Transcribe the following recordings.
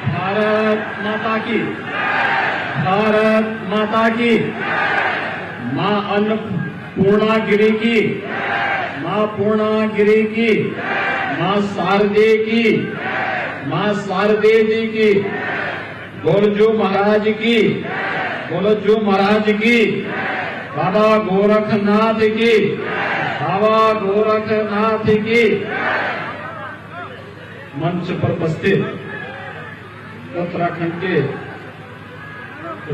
भारत माता की, भारत माता की, मां अन्नपूर्णागिरी की, मां पूर्णागिरी की, मां शारदे की, मां शारदे जी की, गोरजू महाराज की, गोरजू महाराज की, बाबा गोरखनाथ की, बाबा गोरखनाथ की। मंच पर उपस्थित उत्तराखंड के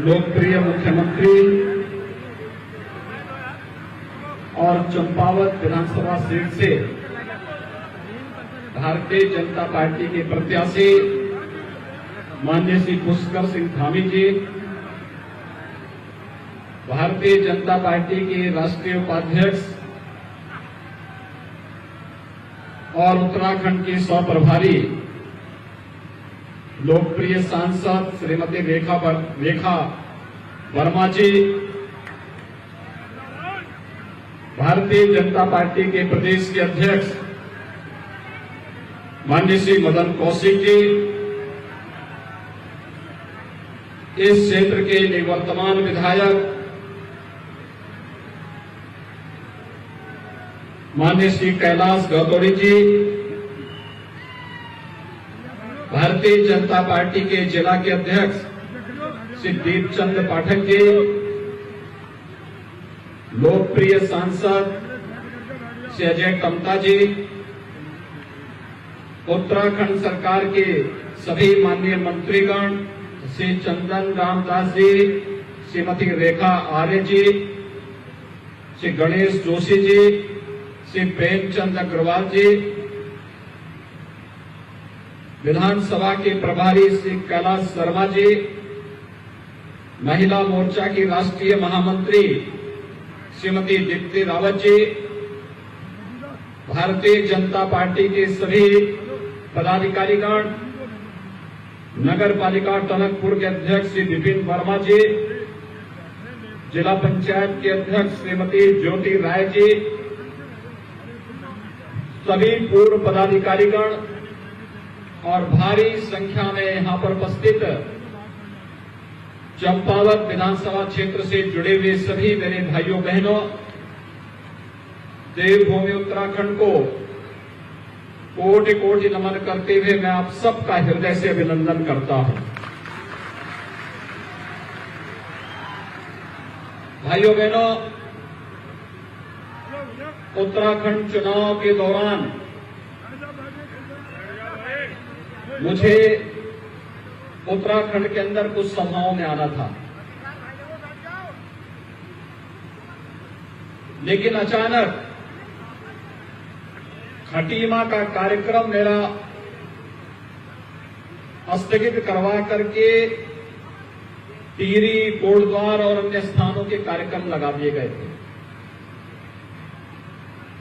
लोकप्रिय मुख्यमंत्री और चंपावत विधानसभा सीट से भारतीय जनता पार्टी के प्रत्याशी माननीय श्री पुष्कर सिंह धामी जी, भारतीय जनता पार्टी के राष्ट्रीय उपाध्यक्ष और उत्तराखंड की सह प्रभारी लोकप्रिय सांसद श्रीमती रेखा वर्मा जी, भारतीय जनता पार्टी के प्रदेश के अध्यक्ष माननीय श्री मदन कौशिक जी, इस क्षेत्र के निवर्तमान विधायक माननीय श्री कैलाश गौतोड़ी जी, भारतीय जनता पार्टी के जिला के अध्यक्ष श्री दीपचंद पाठक जी, लोकप्रिय सांसद श्री अजय टमटा जी, उत्तराखंड सरकार के सभी माननीय मंत्रीगण श्री चंदन रामदास जी, श्रीमती रेखा आर्य जी, श्री गणेश जोशी जी, श्री प्रेमचंद अग्रवाल जी, विधानसभा के प्रभारी श्री कैलाश शर्मा जी, महिला मोर्चा की राष्ट्रीय महामंत्री श्रीमती दीप्ति रावत जी, भारतीय जनता पार्टी के सभी पदाधिकारीगण, नगर पालिका टनकपुर के अध्यक्ष श्री विपिन वर्मा जी, जिला पंचायत के अध्यक्ष श्रीमती ज्योति राय जी, सभी पूर्व पदाधिकारीगण और भारी संख्या में यहां पर उपस्थित चंपावत विधानसभा क्षेत्र से जुड़े हुए सभी मेरे भाइयों बहनों, देवभूमि उत्तराखंड को कोटि कोटि नमन करते हुए मैं आप सबका हृदय से अभिनंदन करता हूं। भाइयों बहनों, उत्तराखंड चुनाव के दौरान मुझे उत्तराखंड के अंदर कुछ सभाओं में आना था, लेकिन अचानक खटीमा का कार्यक्रम मेरा स्थगित करवा करके टिहरी, कोटद्वार और अन्य स्थानों के कार्यक्रम लगा दिए गए थे।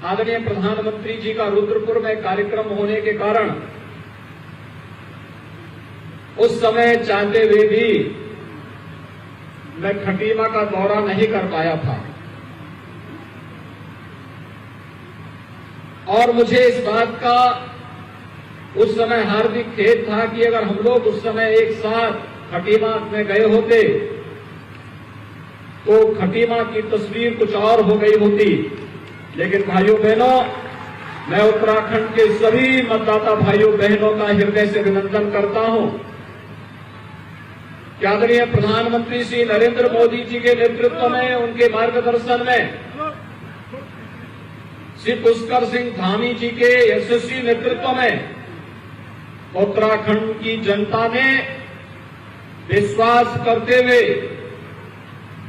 आदरणीय प्रधानमंत्री जी का रुद्रपुर में कार्यक्रम होने के कारण उस समय चाहते हुए भी मैं खटीमा का दौरा नहीं कर पाया था और मुझे इस बात का उस समय हार्दिक खेद था कि अगर हम लोग उस समय एक साथ खटीमा में गए होते तो खटीमा की तस्वीर कुछ और हो गई होती। लेकिन भाइयों बहनों, मैं उत्तराखंड के सभी मतदाता भाइयों बहनों का हृदय से अभिनंदन करता हूं कि आदरणीय प्रधानमंत्री श्री नरेंद्र मोदी जी के नेतृत्व में, उनके मार्गदर्शन में, श्री पुष्कर सिंह धामी जी के यशस्वी नेतृत्व में उत्तराखंड की जनता ने विश्वास करते हुए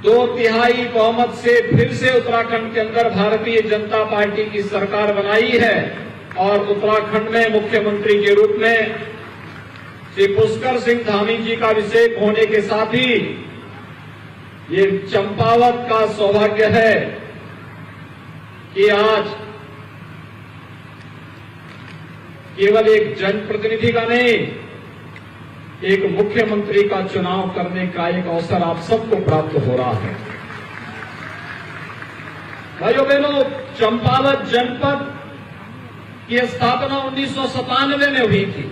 2/3 बहुमत से फिर से उत्तराखंड के अंदर भारतीय जनता पार्टी की सरकार बनाई है और उत्तराखंड में मुख्यमंत्री के रूप में श्री पुष्कर सिंह धामी जी का अभिषेक होने के साथ ही ये चंपावत का सौभाग्य है कि आज केवल एक जनप्रतिनिधि का नहीं, एक मुख्यमंत्री का चुनाव करने का एक अवसर आप सबको प्राप्त हो रहा है। भाइयों बहनों, चंपावत जनपद की स्थापना 1997 में हुई थी।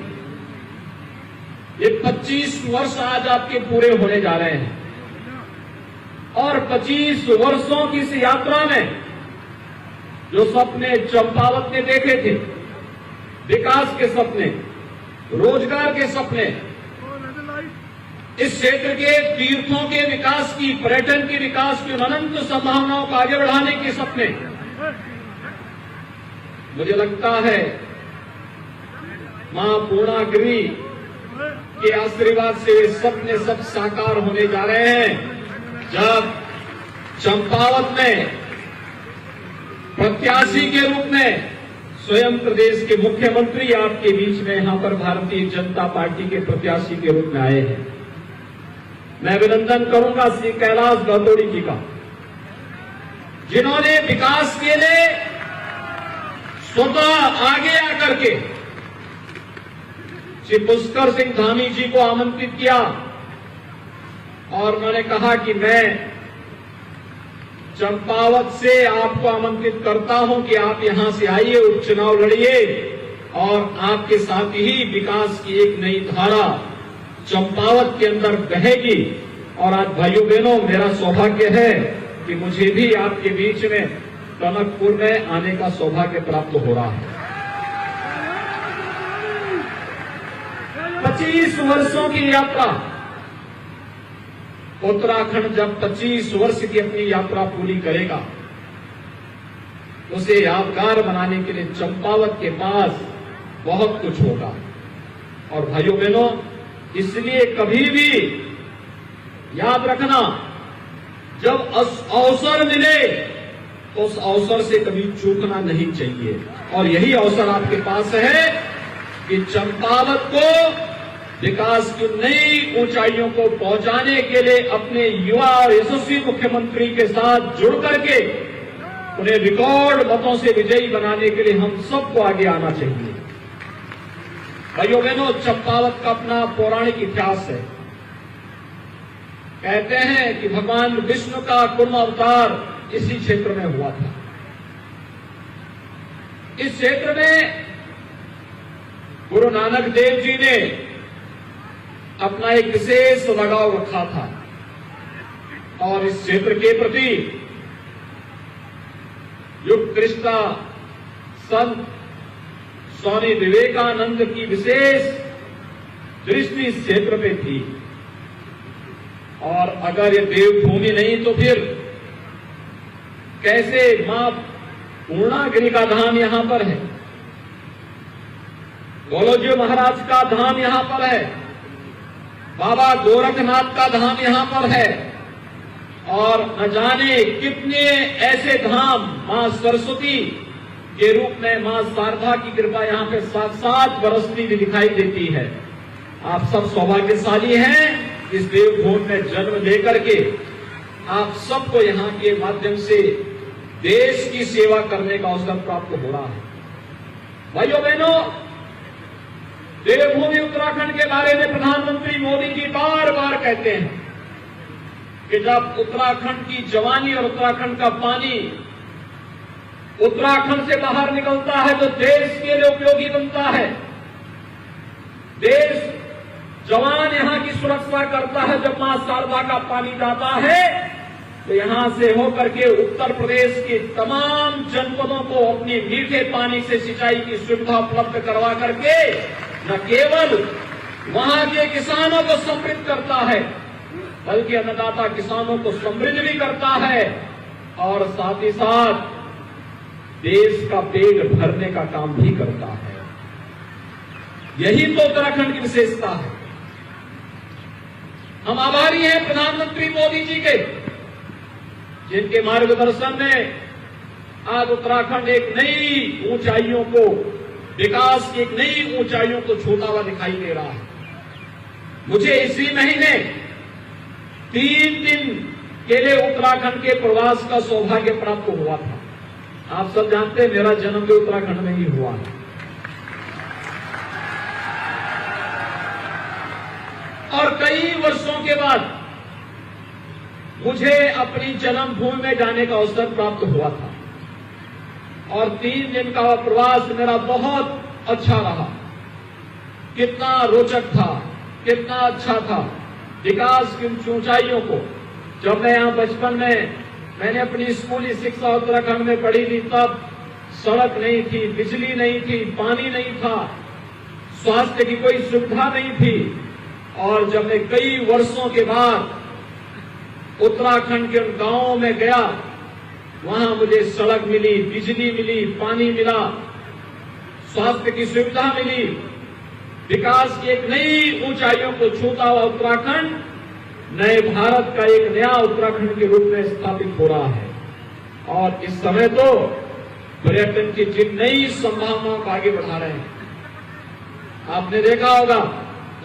ये 25 वर्ष आज आपके पूरे होने जा रहे हैं और 25 वर्षों की इस यात्रा में जो सपने चंपावत ने देखे थे, विकास के सपने, रोजगार के सपने, इस क्षेत्र के तीर्थों के विकास की, पर्यटन के विकास की अनंत संभावनाओं को आगे बढ़ाने के सपने, मुझे लगता है मां पूर्णागिरी के आशीर्वाद से ये सपने सब साकार होने जा रहे हैं। जब चंपावत में प्रत्याशी के रूप में स्वयं प्रदेश के मुख्यमंत्री आपके बीच में यहां पर भारतीय जनता पार्टी के प्रत्याशी के रूप में आए हैं, मैं अभिनंदन करूंगा श्री कैलाश गौतोड़ी जी का, जिन्होंने विकास के लिए स्वतः आगे आकर के श्री पुष्कर सिंह धामी जी को आमंत्रित किया और मैंने कहा कि मैं चंपावत से आपको आमंत्रित करता हूं कि आप यहां से आइए, उपचुनाव लड़िए और आपके साथ ही विकास की एक नई धारा चंपावत के अंदर बहेगी। और आज भाइयों बहनों, मेरा सौभाग्य है कि मुझे भी आपके बीच में टनकपुर में आने का सौभाग्य प्राप्त हो रहा है। 25 वर्षों की यात्रा, उत्तराखंड जब 25 वर्ष की अपनी यात्रा पूरी करेगा, उसे यादगार बनाने के लिए चंपावत के पास बहुत कुछ होगा। और भाइयों बहनों, इसलिए कभी भी याद रखना, जब अवसर मिले तो उस अवसर से कभी चूकना नहीं चाहिए। और यही अवसर आपके पास है कि चंपावत को विकास की नई ऊंचाइयों को पहुंचाने के लिए अपने युवा और यशस्वी मुख्यमंत्री के साथ जुड़ करके उन्हें रिकॉर्ड मतों से विजयी बनाने के लिए हम सबको आगे आना चाहिए। भाइयों बहनों, चंपावत का अपना पौराणिक इतिहास है। कहते हैं कि भगवान विष्णु का कुर्म अवतार इसी क्षेत्र में हुआ था। इस क्षेत्र में गुरु नानक देव जी ने अपना एक विशेष लगाव रखा था और इस क्षेत्र के प्रति युग दृष्टा संत स्वामी विवेकानंद की विशेष दृष्टि इस क्षेत्र पे थी। और अगर ये देवभूमि नहीं तो फिर कैसे मां पूर्णागिरी का धाम यहां पर है, गोलोजी महाराज का धाम यहां पर है, बाबा गोरखनाथ का धाम यहां पर है और न जाने कितने ऐसे धाम मां सरस्वती के रूप में मां शारदा की कृपा यहां पे साथ बरसती भी दिखाई देती है। आप सब सौभाग्यशाली हैं इस देवभूमि में जन्म लेकर के। आप सबको यहां के माध्यम से देश की सेवा करने का अवसर प्राप्त हो रहा है। भाइयों बहनों, देवभूमि उत्तराखंड के बारे में प्रधानमंत्री मोदी जी बार बार कहते हैं कि जब उत्तराखंड की जवानी और उत्तराखंड का पानी उत्तराखंड से बाहर निकलता है तो देश के लिए उपयोगी बनता है। देश जवान यहां की सुरक्षा करता है। जब मां शारदा का पानी जाता है तो यहां से होकर के उत्तर प्रदेश के तमाम जनपदों को अपनी मीठे पानी से सिंचाई की सुविधा उपलब्ध करवा करके न केवल वहां के किसानों को समृद्ध करता है बल्कि अन्नदाता किसानों को समृद्ध भी करता है और साथ ही साथ देश का पेट भरने का काम भी करता है। यही तो उत्तराखंड की विशेषता है। हम आभारी हैं प्रधानमंत्री मोदी जी के, जिनके मार्गदर्शन में आज उत्तराखंड एक नई ऊंचाइयों को, विकास की एक नई ऊंचाइयों को छूता हुआ दिखाई दे रहा है। मुझे इसी महीने 3 दिन के लिए उत्तराखंड के प्रवास का सौभाग्य प्राप्त हुआ था। आप सब जानते हैं मेरा जन्म भी उत्तराखंड में ही हुआ है और कई वर्षों के बाद मुझे अपनी जन्मभूमि में जाने का अवसर प्राप्त हुआ था। और 3 दिन का वह प्रवास मेरा बहुत अच्छा रहा। कितना रोचक था, कितना अच्छा था। विकास की ऊंचाइयों को जब मैं यहाँ बचपन में मैंने अपनी स्कूली शिक्षा उत्तराखंड में पढ़ी थी, तब सड़क नहीं थी, बिजली नहीं थी, पानी नहीं था, स्वास्थ्य की कोई सुविधा नहीं थी। और जब मैं कई वर्षों के बाद उत्तराखंड के उन गांवों में गया, वहां मुझे सड़क मिली, बिजली मिली, पानी मिला, स्वास्थ्य की सुविधा मिली। विकास की एक नई ऊंचाइयों को छूता हुआ उत्तराखंड नए भारत का एक नया उत्तराखंड के रूप में स्थापित हो रहा है। और इस समय तो पर्यटन की जिन नई संभावनाओं को आगे बढ़ा रहे हैं। आपने देखा होगा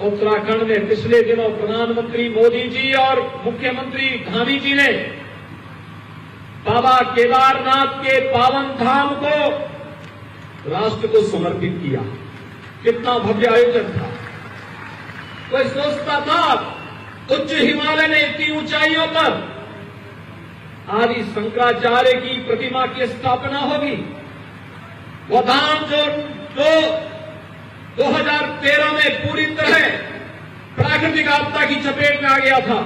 उत्तराखंड में पिछले दिनों प्रधानमंत्री मोदी जी और मुख्यमंत्री धामी जी ने बाबा केदारनाथ के पावन धाम को राष्ट्र को समर्पित किया। कितना भव्य आयोजन था। कोई सोचता था उच्च हिमालय में इतनी ऊंचाइयों पर आदि शंकराचार्य की प्रतिमा की स्थापना होगी। वह धाम जो 2013 में पूरी तरह प्राकृतिक आपदा की चपेट में आ गया था।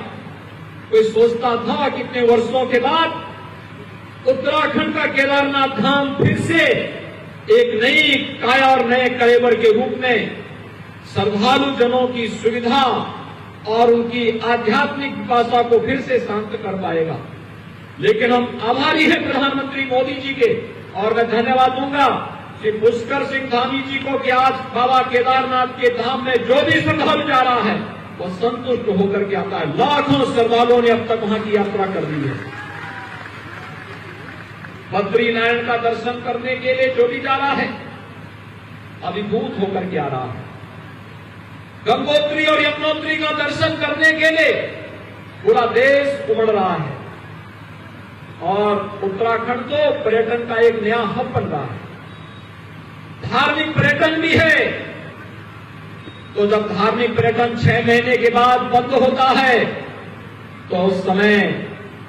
कोई सोचता था कितने वर्षों के बाद उत्तराखंड का केदारनाथ धाम फिर से एक नई काया और नए कलेवर के रूप में श्रद्धालु जनों की सुविधा और उनकी आध्यात्मिक पिपासा को फिर से शांत कर पाएगा। लेकिन हम आभारी हैं प्रधानमंत्री मोदी जी के, और मैं धन्यवाद दूंगा श्री पुष्कर सिंह धामी जी को कि आज बाबा केदारनाथ के धाम में जो भी श्रद्धालु जा रहा है वो संतुष्ट होकर के आता है। लाखों श्रद्धालुओं ने अब तक वहां की यात्रा कर दी है। बद्रीनारायण का दर्शन करने के लिए जो भी जा रहा है अभिभूत होकर के आ रहा है। गंगोत्री और यमुनोत्री का दर्शन करने के लिए पूरा देश उमड़ रहा है। और उत्तराखंड तो पर्यटन का एक नया हब बन रहा है। धार्मिक पर्यटन भी है। तो जब धार्मिक पर्यटन 6 महीने के बाद बंद होता है तो उस समय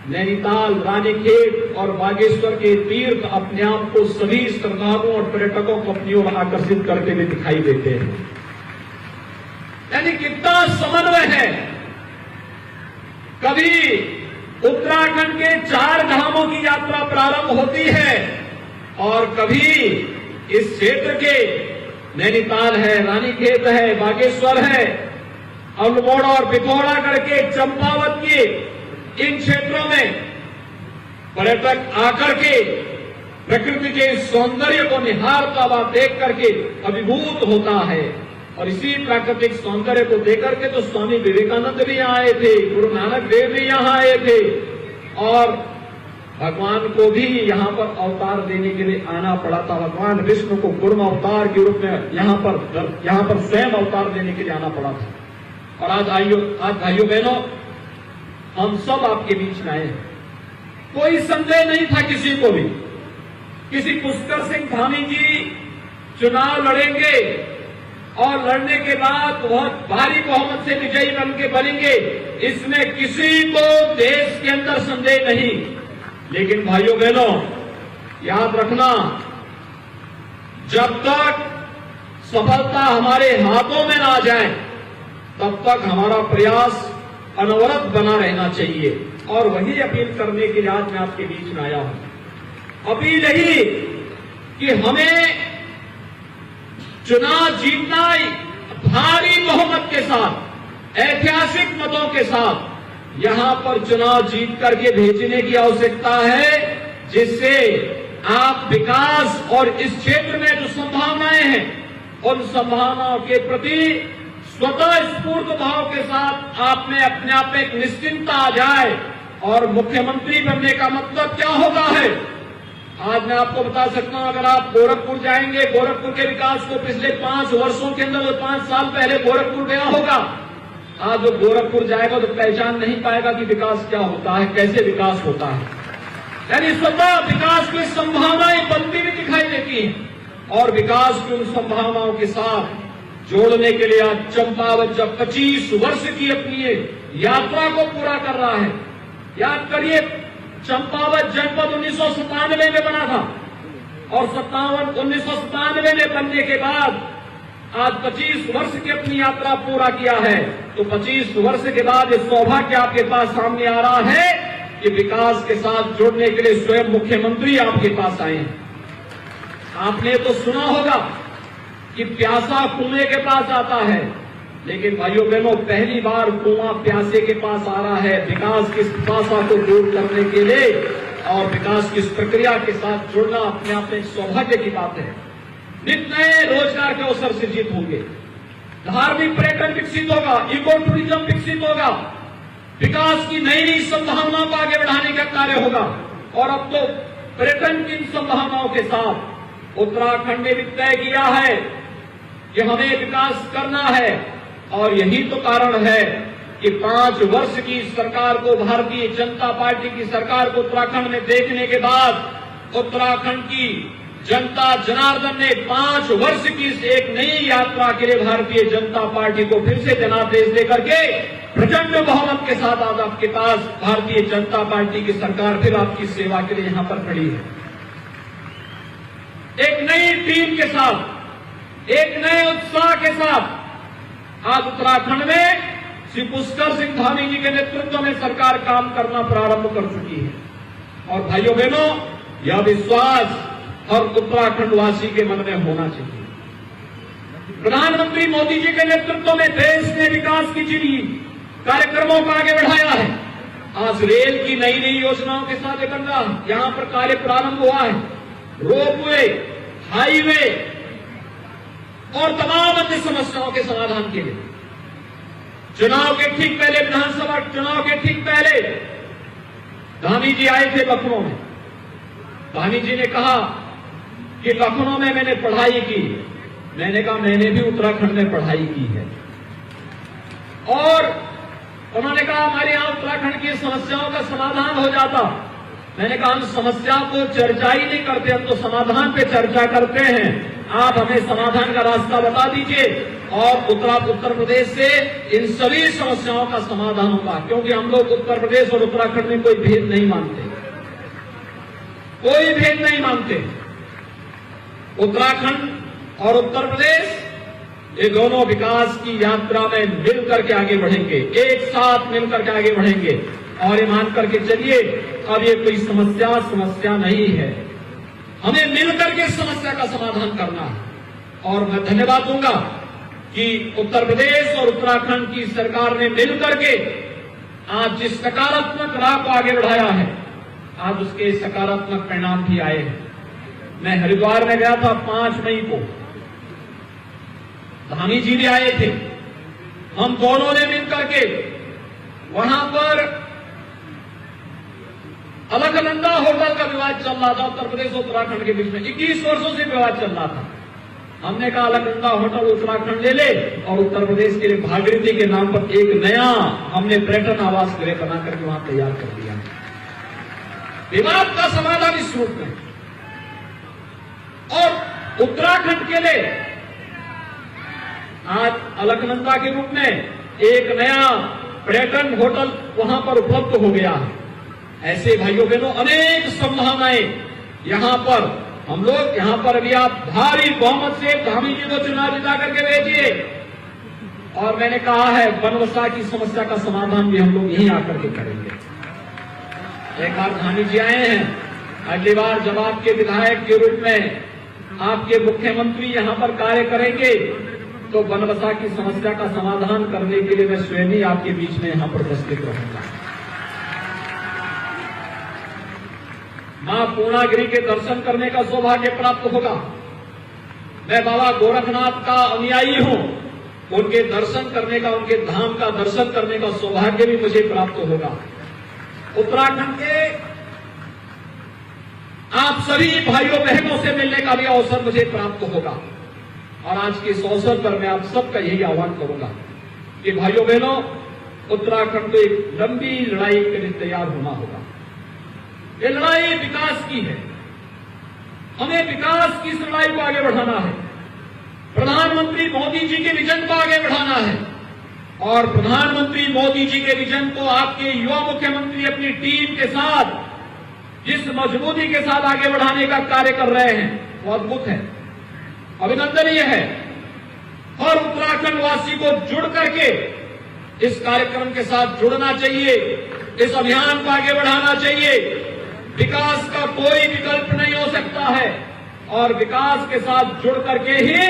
नैनीताल, रानीखेत और बागेश्वर के तीर्थ अपने आप को सभी श्रद्धालुओं और पर्यटकों को अपनी ओर आकर्षित करते हुए दिखाई देते हैं। यानी कितना समन्वय है। कभी उत्तराखंड के 4 धामों की यात्रा प्रारंभ होती है और कभी इस क्षेत्र के नैनीताल है, रानीखेत है, बागेश्वर है, अल्मोड़ा और पिथौरागढ़ के चंपावत के इन क्षेत्रों में पर्यटक आकर के प्रकृति के सौंदर्य को निहारता हुआ देख करके अभिभूत होता है। और इसी प्राकृतिक सौंदर्य को देख करके तो स्वामी विवेकानंद भी यहाँ आए थे, गुरु नानक देव भी यहाँ आए थे और भगवान को भी यहाँ पर अवतार देने के लिए आना पड़ा था। भगवान विष्णु को कूर्म अवतार के रूप में यहाँ पर स्वयं अवतार देने के लिए आना पड़ा था। और आज भाइयों बहनों, हम सब आपके बीच में आए हैं। कोई संदेह नहीं था किसी को भी, किसी पुष्कर सिंह धामी जी चुनाव लड़ेंगे और लड़ने के बाद बहुत भारी बहुमत से विजयी बन के बनेंगे, इसमें किसी को देश के अंदर संदेह नहीं। लेकिन भाइयों बहनों, याद रखना, जब तक सफलता हमारे हाथों में ना जाए तब तक हमारा प्रयास अनवरत बना रहना चाहिए। और वही अपील करने के लिए आज मैं आपके बीच में आया हूं। अपील यही कि हमें चुनाव जीतना भारी बहुमत के साथ, ऐतिहासिक मतों के साथ यहां पर चुनाव जीत करके भेजने की आवश्यकता है, जिससे आप विकास और इस क्षेत्र में जो संभावनाएं हैं उन संभावनाओं के प्रति स्वतः स्फूर्त भाव के साथ आप में अपने आप में एक निश्चिंतता आ जाए। और मुख्यमंत्री बनने का मतलब क्या होता है, आज मैं आपको बता सकता हूं। अगर आप गोरखपुर जाएंगे, गोरखपुर के विकास को पिछले 5 वर्षों के अंदर, 5 साल पहले गोरखपुर गया होगा, आज वो गोरखपुर जाएगा तो पहचान नहीं पाएगा कि विकास क्या होता है, कैसे विकास होता है। यानी स्वतः विकास की संभावनाएं बनती हुई दिखाई देती हैं। और विकास की उन संभावनाओं के साथ जोड़ने के लिए आज चंपावत जब 25 वर्ष की अपनी यात्रा को पूरा कर रहा है। याद करिए, चंपावत जनपद 1997 में बना था और 1997 में बनने के बाद आज 25 वर्ष की अपनी यात्रा पूरा किया है। तो 25 वर्ष के बाद ये सौभाग्य आपके पास सामने आ रहा है कि विकास के साथ जुड़ने के लिए स्वयं मुख्यमंत्री आपके पास आए हैं। आपने तो सुना होगा कि प्यासा कुएं के पास आता है, लेकिन भाइयों बहनों पहली बार कुआं प्यासे के पास आ रहा है विकास की प्यासा को दूर करने के लिए। और विकास की इस प्रक्रिया के साथ जुड़ना अपने आप में एक सौभाग्य की बात है। नित नए रोजगार के अवसर सृजित होंगे, धार्मिक पर्यटन विकसित होगा, इको टूरिज्म विकसित होगा, विकास की नई नई संभावनाओं को आगे बढ़ाने का कार्य होगा। और अब तो पर्यटन की इन संभावनाओं के साथ उत्तराखंड ने भी तय किया है कि हमें विकास करना है। और यही तो कारण है कि 5 वर्ष की सरकार को, भारतीय जनता पार्टी की सरकार को उत्तराखंड में देखने के बाद उत्तराखंड की जनता जनार्दन ने 5 वर्ष की इस एक नई यात्रा के लिए भारतीय जनता पार्टी को फिर से जनादेश देकर के प्रचंड बहुमत के साथ आज आपके पास भारतीय जनता पार्टी की सरकार फिर आपकी सेवा के लिए यहां पर खड़ी है। एक नई टीम के साथ, एक नए उत्साह के साथ आज उत्तराखंड में श्री पुष्कर सिंह धामी जी के नेतृत्व में सरकार काम करना प्रारंभ कर चुकी है। और भाइयों बहनों, यह विश्वास और उत्तराखंड वासी के मन में होना चाहिए। प्रधानमंत्री मोदी जी के नेतृत्व में देश ने विकास की जिन कार्यक्रमों को आगे बढ़ाया है। आज रेल की नई नई योजनाओं के साथ बन रहा है, यहां पर कार्य प्रारंभ हुआ है। रोपवे, हाईवे और तमाम अन्य समस्याओं के समाधान के लिए चुनाव के ठीक पहले, विधानसभा चुनाव के ठीक पहले धामी जी आए थे लखनऊ में। धामी जी ने कहा कि लखनऊ में मैंने पढ़ाई की। मैंने कहा मैंने भी उत्तराखंड में पढ़ाई की है। और उन्होंने कहा हमारे यहां उत्तराखंड की समस्याओं का समाधान हो जाता। मैंने कहा हम समस्या को चर्चा ही नहीं करते, हम तो समाधान पे चर्चा करते हैं। आप हमें समाधान का रास्ता बता दीजिए और उत्तर प्रदेश से इन सभी समस्याओं का समाधान होगा। क्योंकि हम लोग उत्तर प्रदेश और उत्तराखंड में कोई भेद नहीं मानते, कोई भेद नहीं मानते। उत्तराखंड और उत्तर प्रदेश ये दोनों विकास की यात्रा में मिलकर के आगे बढ़ेंगे, एक साथ मिलकर के आगे बढ़ेंगे। और ये मान करके चलिए अब ये कोई समस्या नहीं है, हमें मिलकर के समस्या का समाधान करना है। और मैं धन्यवाद दूंगा कि उत्तर प्रदेश और उत्तराखंड की सरकार ने मिलकर के आज जिस सकारात्मक राह को आगे बढ़ाया है, आज उसके सकारात्मक परिणाम भी आए हैं। मैं हरिद्वार में गया था 5 मई को, धामी जी भी आए थे। हम दोनों ने मिलकर के वहां पर अलकनंदा होटल का विवाद चल रहा था उत्तर प्रदेश और उत्तराखंड के बीच में, 21 वर्षों से विवाद चल रहा था। हमने कहा अलकनंदा होटल उत्तराखंड ले ले और उत्तर प्रदेश के लिए भागीरथी के नाम पर एक नया हमने पर्यटन आवास गृह बना करके वहां तैयार कर दिया। विवाद का समाधान इस रूप में। और उत्तराखंड के लिए आज अलकनंदा के रूप में एक नया पर्यटन होटल वहां पर उपलब्ध हो गया है। ऐसे भाइयों बहनों अनेक संभावनाएं यहां पर, हम लोग यहां पर अभी आप भारी बहुमत से धामी जी को चुनाव जिता करके भेजिए। और मैंने कहा है बनवसा की समस्या का समाधान भी हम लोग यहीं आकर के करेंगे। एक बार धामी जी आए हैं, अगली बार जब आपके विधायक के रूप में आपके मुख्यमंत्री यहां पर कार्य करेंगे तो बनवसा की समस्या का समाधान करने के लिए मैं स्वयं ही आपके बीच में यहां पर उपस्थित रहूंगा। मां पूर्णागिरी के दर्शन करने का सौभाग्य प्राप्त होगा। मैं बाबा गोरखनाथ का अनुयायी हूं, उनके दर्शन करने का, उनके धाम का दर्शन करने का सौभाग्य भी मुझे प्राप्त होगा। उत्तराखंड के आप सभी भाइयों बहनों से मिलने का भी अवसर मुझे प्राप्त होगा। और आज के इस अवसर पर मैं आप सबका यही आह्वान करूंगा कि भाइयों बहनों, उत्तराखंड को एक लंबी लड़ाई के लिए तैयार होना होगा। ये लड़ाई विकास की है, हमें विकास की इस लड़ाई को आगे बढ़ाना है। प्रधानमंत्री मोदी जी के विजन को आगे बढ़ाना है। और प्रधानमंत्री मोदी जी के विजन को आपके युवा मुख्यमंत्री अपनी टीम के साथ जिस मजबूती के साथ आगे बढ़ाने का कार्य कर रहे हैं वो अद्भुत है, अभिनंदनीय है। हर उत्तराखंड वासी को जुड़ करके इस कार्यक्रम के साथ जुड़ना चाहिए, इस अभियान को आगे बढ़ाना चाहिए। विकास का कोई विकल्प नहीं हो सकता है और विकास के साथ जुड़ करके ही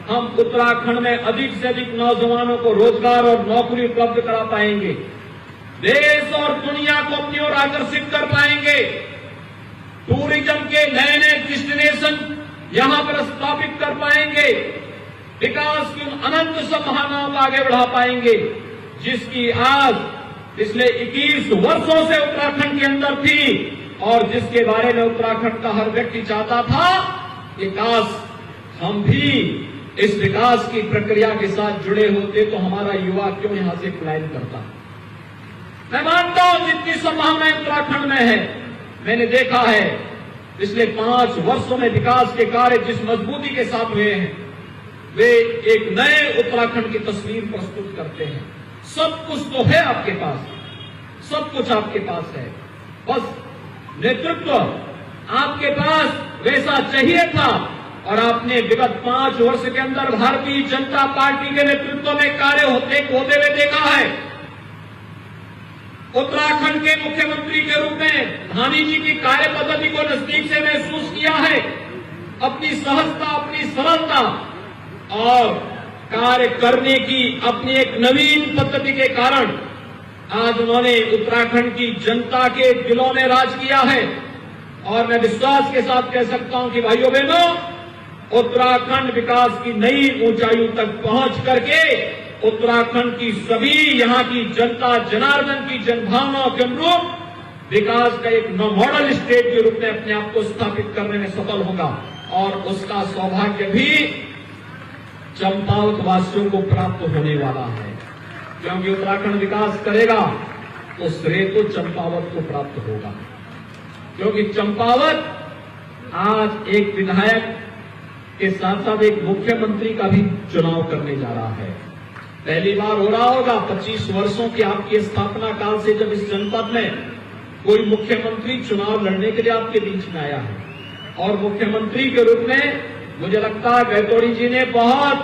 हम उत्तराखंड में अधिक से अधिक नौजवानों को रोजगार और नौकरी उपलब्ध करा पाएंगे, देश और दुनिया को अपनी ओर आकर्षित कर पाएंगे, टूरिज्म के नए नए डेस्टिनेशन यहां पर स्थापित कर पाएंगे, विकास की उन अनंत संभावनाओं को आगे बढ़ा पाएंगे जिसकी आज पिछले 21 वर्षों से उत्तराखंड के अंदर थी और जिसके बारे में उत्तराखंड का हर व्यक्ति चाहता था कि काश हम भी इस विकास की प्रक्रिया के साथ जुड़े होते तो हमारा युवा क्यों यहां से पलायन करता। मैं मानता हूं जितनी संभावनाएं उत्तराखंड में है, मैंने देखा है पिछले 5 वर्षों में विकास के कार्य जिस मजबूती के साथ हुए हैं वे एक नए उत्तराखंड की तस्वीर प्रस्तुत करते हैं। सब कुछ तो है आपके पास, सब कुछ आपके पास है, बस नेतृत्व आपके पास वैसा चाहिए था और आपने विगत 5 वर्ष के अंदर भारतीय जनता पार्टी के नेतृत्व में कार्य होते हुए देखा है। उत्तराखंड के मुख्यमंत्री के रूप में धामी जी की कार्य पद्धति को नजदीक से महसूस किया है। अपनी सहजता, अपनी सरलता और कार्य करने की अपनी एक नवीन पद्धति के कारण आज उन्होंने उत्तराखंड की जनता के दिलों में राज किया है और मैं विश्वास के साथ कह सकता हूं कि भाइयों बहनों, उत्तराखंड विकास की नई ऊंचाइयों तक पहुंच करके उत्तराखंड की सभी यहां की जनता जनार्दन की जनभावनाओं के अनुरूप विकास का एक मॉडल स्टेट के रूप में अपने आप को स्थापित करने में सफल होगा और उसका सौभाग्य भी चंपावत वासियों को प्राप्त होने वाला है। क्योंकि उत्तराखंड विकास करेगा तो श्रेय तो चंपावत को प्राप्त होगा, क्योंकि चंपावत आज एक विधायक के साथ साथ एक मुख्यमंत्री का भी चुनाव करने जा रहा है। पहली बार हो रहा होगा 25 वर्षों की आपकी स्थापना काल से जब इस जनपद में कोई मुख्यमंत्री चुनाव लड़ने के लिए आपके बीच में आया है और मुख्यमंत्री के रूप में मुझे लगता है गहतोड़ी जी ने बहुत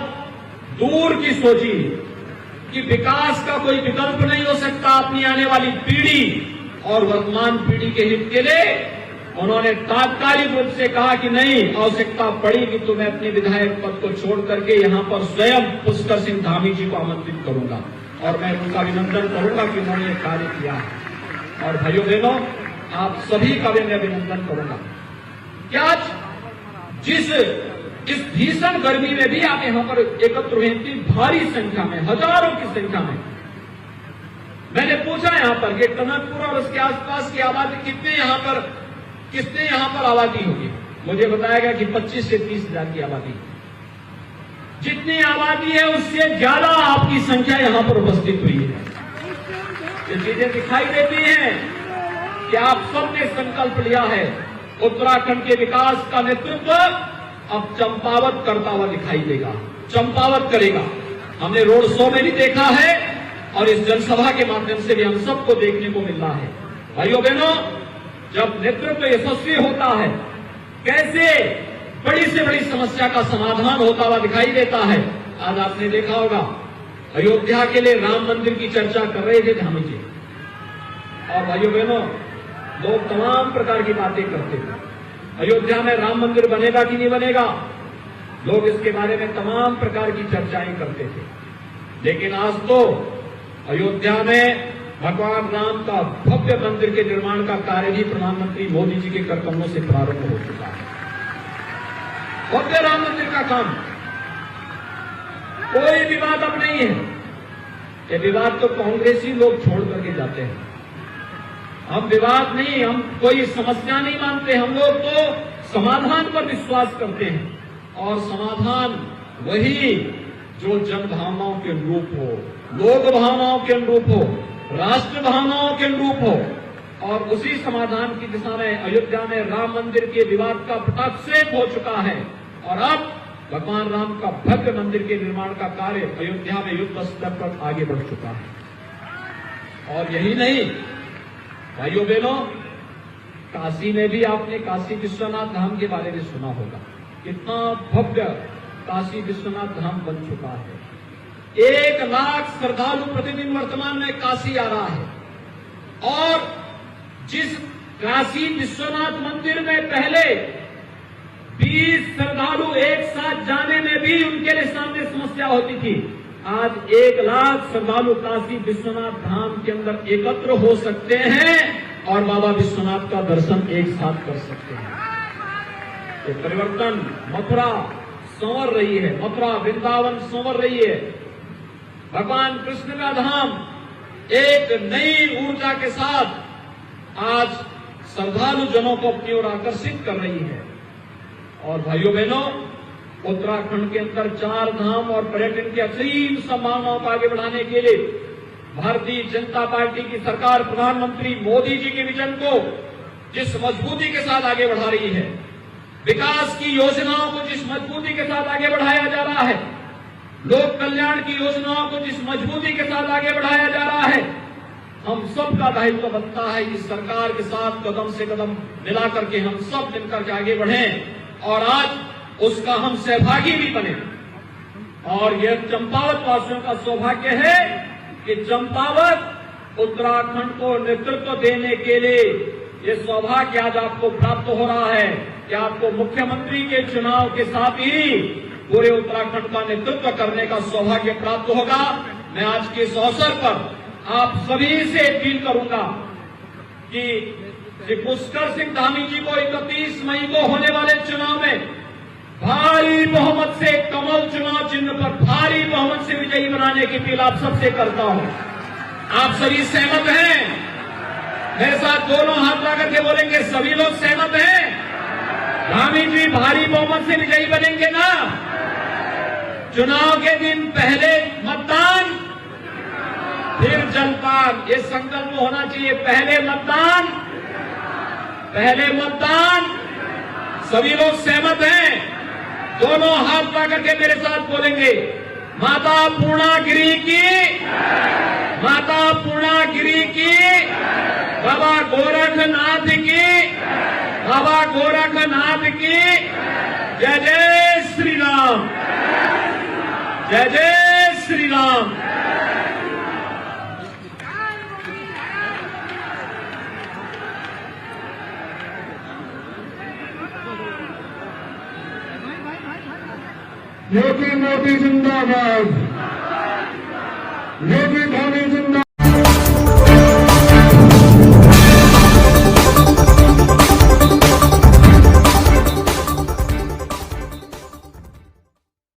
दूर की सोची कि विकास का कोई विकल्प नहीं हो सकता अपनी आने वाली पीढ़ी और वर्तमान पीढ़ी के हित के लिए उन्होंने तात्कालिक रूप से कहा कि नहीं, आवश्यकता पड़ेगी तो मैं अपने विधायक पद को छोड़ करके यहां पर स्वयं पुष्कर सिंह धामी जी को आमंत्रित करूंगा और मैं उनका अभिनंदन करूंगा कि उन्होंने ये कार्य किया है। और भाइयों बहनों, आप सभी का भी मैं अभिनंदन करूंगा कि आज इस भीषण गर्मी में भी आप यहां पर एकत्र हुए इतनी भारी संख्या में, हजारों की संख्या में। मैंने पूछा यहां पर कि टनकपुर और उसके आसपास की आबादी कितने यहां पर आबादी होगी। मुझे बताया गया कि 25 से 30 हजार की आबादी। जितनी आबादी है उससे ज्यादा आपकी संख्या यहां पर उपस्थित हुई है। ये चीजें दिखाई देती हैं कि आप सबने संकल्प लिया है उत्तराखंड के विकास का नेतृत्व अब चंपावत करता हुआ दिखाई देगा, चंपावत करेगा। हमने रोड शो में भी देखा है और इस जनसभा के माध्यम से भी हम सबको देखने को मिल रहा है। भाइयों बहनों, जब नेतृत्व यशस्वी होता है, कैसे बड़ी से बड़ी समस्या का समाधान होता हुआ दिखाई देता है। आज आपने देखा होगा अयोध्या के लिए राम मंदिर की चर्चा कर रहे थे धामी जी और भाइयों बहनों, लोग तमाम प्रकार की बातें करते थे। अयोध्या में राम मंदिर बनेगा कि नहीं बनेगा, लोग इसके बारे में तमाम प्रकार की चर्चाएं करते थे। लेकिन आज तो अयोध्या में भगवान राम का भव्य मंदिर के निर्माण का कार्य भी प्रधानमंत्री मोदी जी के कर कदमों से प्रारंभ हो चुका है। भव्य राम मंदिर का काम, कोई विवाद अब नहीं है। ये विवाद तो कांग्रेसी लोग छोड़ करके जाते हैं। हम विवाद नहीं, हम कोई समस्या नहीं मानते। हम लोग तो समाधान पर विश्वास करते हैं और समाधान वही जो जन भावनाओं के अनुरूप हो, लोक भावनाओं के अनुरूप हो, राष्ट्र भावनाओं के अनुरूप हो। और उसी समाधान की दिशा में अयोध्या में राम मंदिर के विवाद का पटाक्षेप हो चुका है और अब भगवान राम का भव्य मंदिर के निर्माण का कार्य अयोध्या में युद्ध स्तर पर आगे बढ़ चुका है। और यही नहीं भाइयों बहनों, काशी में भी आपने काशी विश्वनाथ धाम के बारे में सुना होगा। कितना भव्य काशी विश्वनाथ धाम बन चुका है। 1 लाख श्रद्धालु प्रतिदिन वर्तमान में काशी आ रहा है। और जिस काशी विश्वनाथ मंदिर में पहले 20 श्रद्धालु एक साथ जाने में भी उनके लिए सामने समस्या होती थी, आज 1 लाख श्रद्धालु काशी विश्वनाथ धाम के अंदर एकत्र हो सकते हैं और बाबा विश्वनाथ का दर्शन एक साथ कर सकते हैं। ये परिवर्तन मथुरा संवर रही है, मथुरा वृंदावन संवर रही है। भगवान कृष्ण का धाम एक नई ऊर्जा के साथ आज श्रद्धालु जनों को अपनी ओर आकर्षित कर रही है। और भाइयों बहनों, उत्तराखंड के अंदर 4 धाम और पर्यटन की असीम संभावनाओं को आगे बढ़ाने के लिए भारतीय जनता पार्टी की सरकार प्रधानमंत्री मोदी जी के विजन को जिस मजबूती के साथ आगे बढ़ा रही है, विकास की योजनाओं को जिस मजबूती के साथ आगे बढ़ाया जा रहा है, लोक कल्याण की योजनाओं को जिस मजबूती के साथ आगे बढ़ाया जा रहा है, हम सब का दायित्व बनता है इस सरकार के साथ कदम से कदम मिला करके हम सब मिलकर के आगे बढ़ें और आज उसका हम सहभागी भी बने। और यह चंपावत वासियों का सौभाग्य है कि चंपावत उत्तराखंड को नेतृत्व देने के लिए ये सौभाग्य आज आपको प्राप्त हो रहा है कि आपको मुख्यमंत्री के चुनाव के साथ ही पूरे उत्तराखंड का नेतृत्व करने का सौभाग्य प्राप्त होगा। मैं आज के इस अवसर पर आप सभी से अपील करूंगा कि श्री पुष्कर सिंह धामी जी को 31 मई को होने वाले चुनाव में भारी बहुमत से कमल चुनाव चिन्ह पर भारी बहुमत से विजयी बनाने की अपील आप सबसे करता हूं। आप सभी सहमत हैं? मेरे साथ दोनों हाथ ला करके बोलेंगे, सभी लोग सहमत हैं? धामी जी भारी बहुमत से विजयी बनेंगे ना? चुनाव के दिन पहले मतदान फिर जलपान, ये संकल्प होना चाहिए। पहले मतदान। सभी लोग सहमत हैं? दोनों हाथ ला करके मेरे साथ बोलेंगे, माता पूर्णागिरी की, माता पूर्णागिरी की, बाबा गोरखनाथ की, बाबा गोरखनाथ की। जय जय श्री राम, जय जय श्री राम। योगी मोदी जिंदाबाद।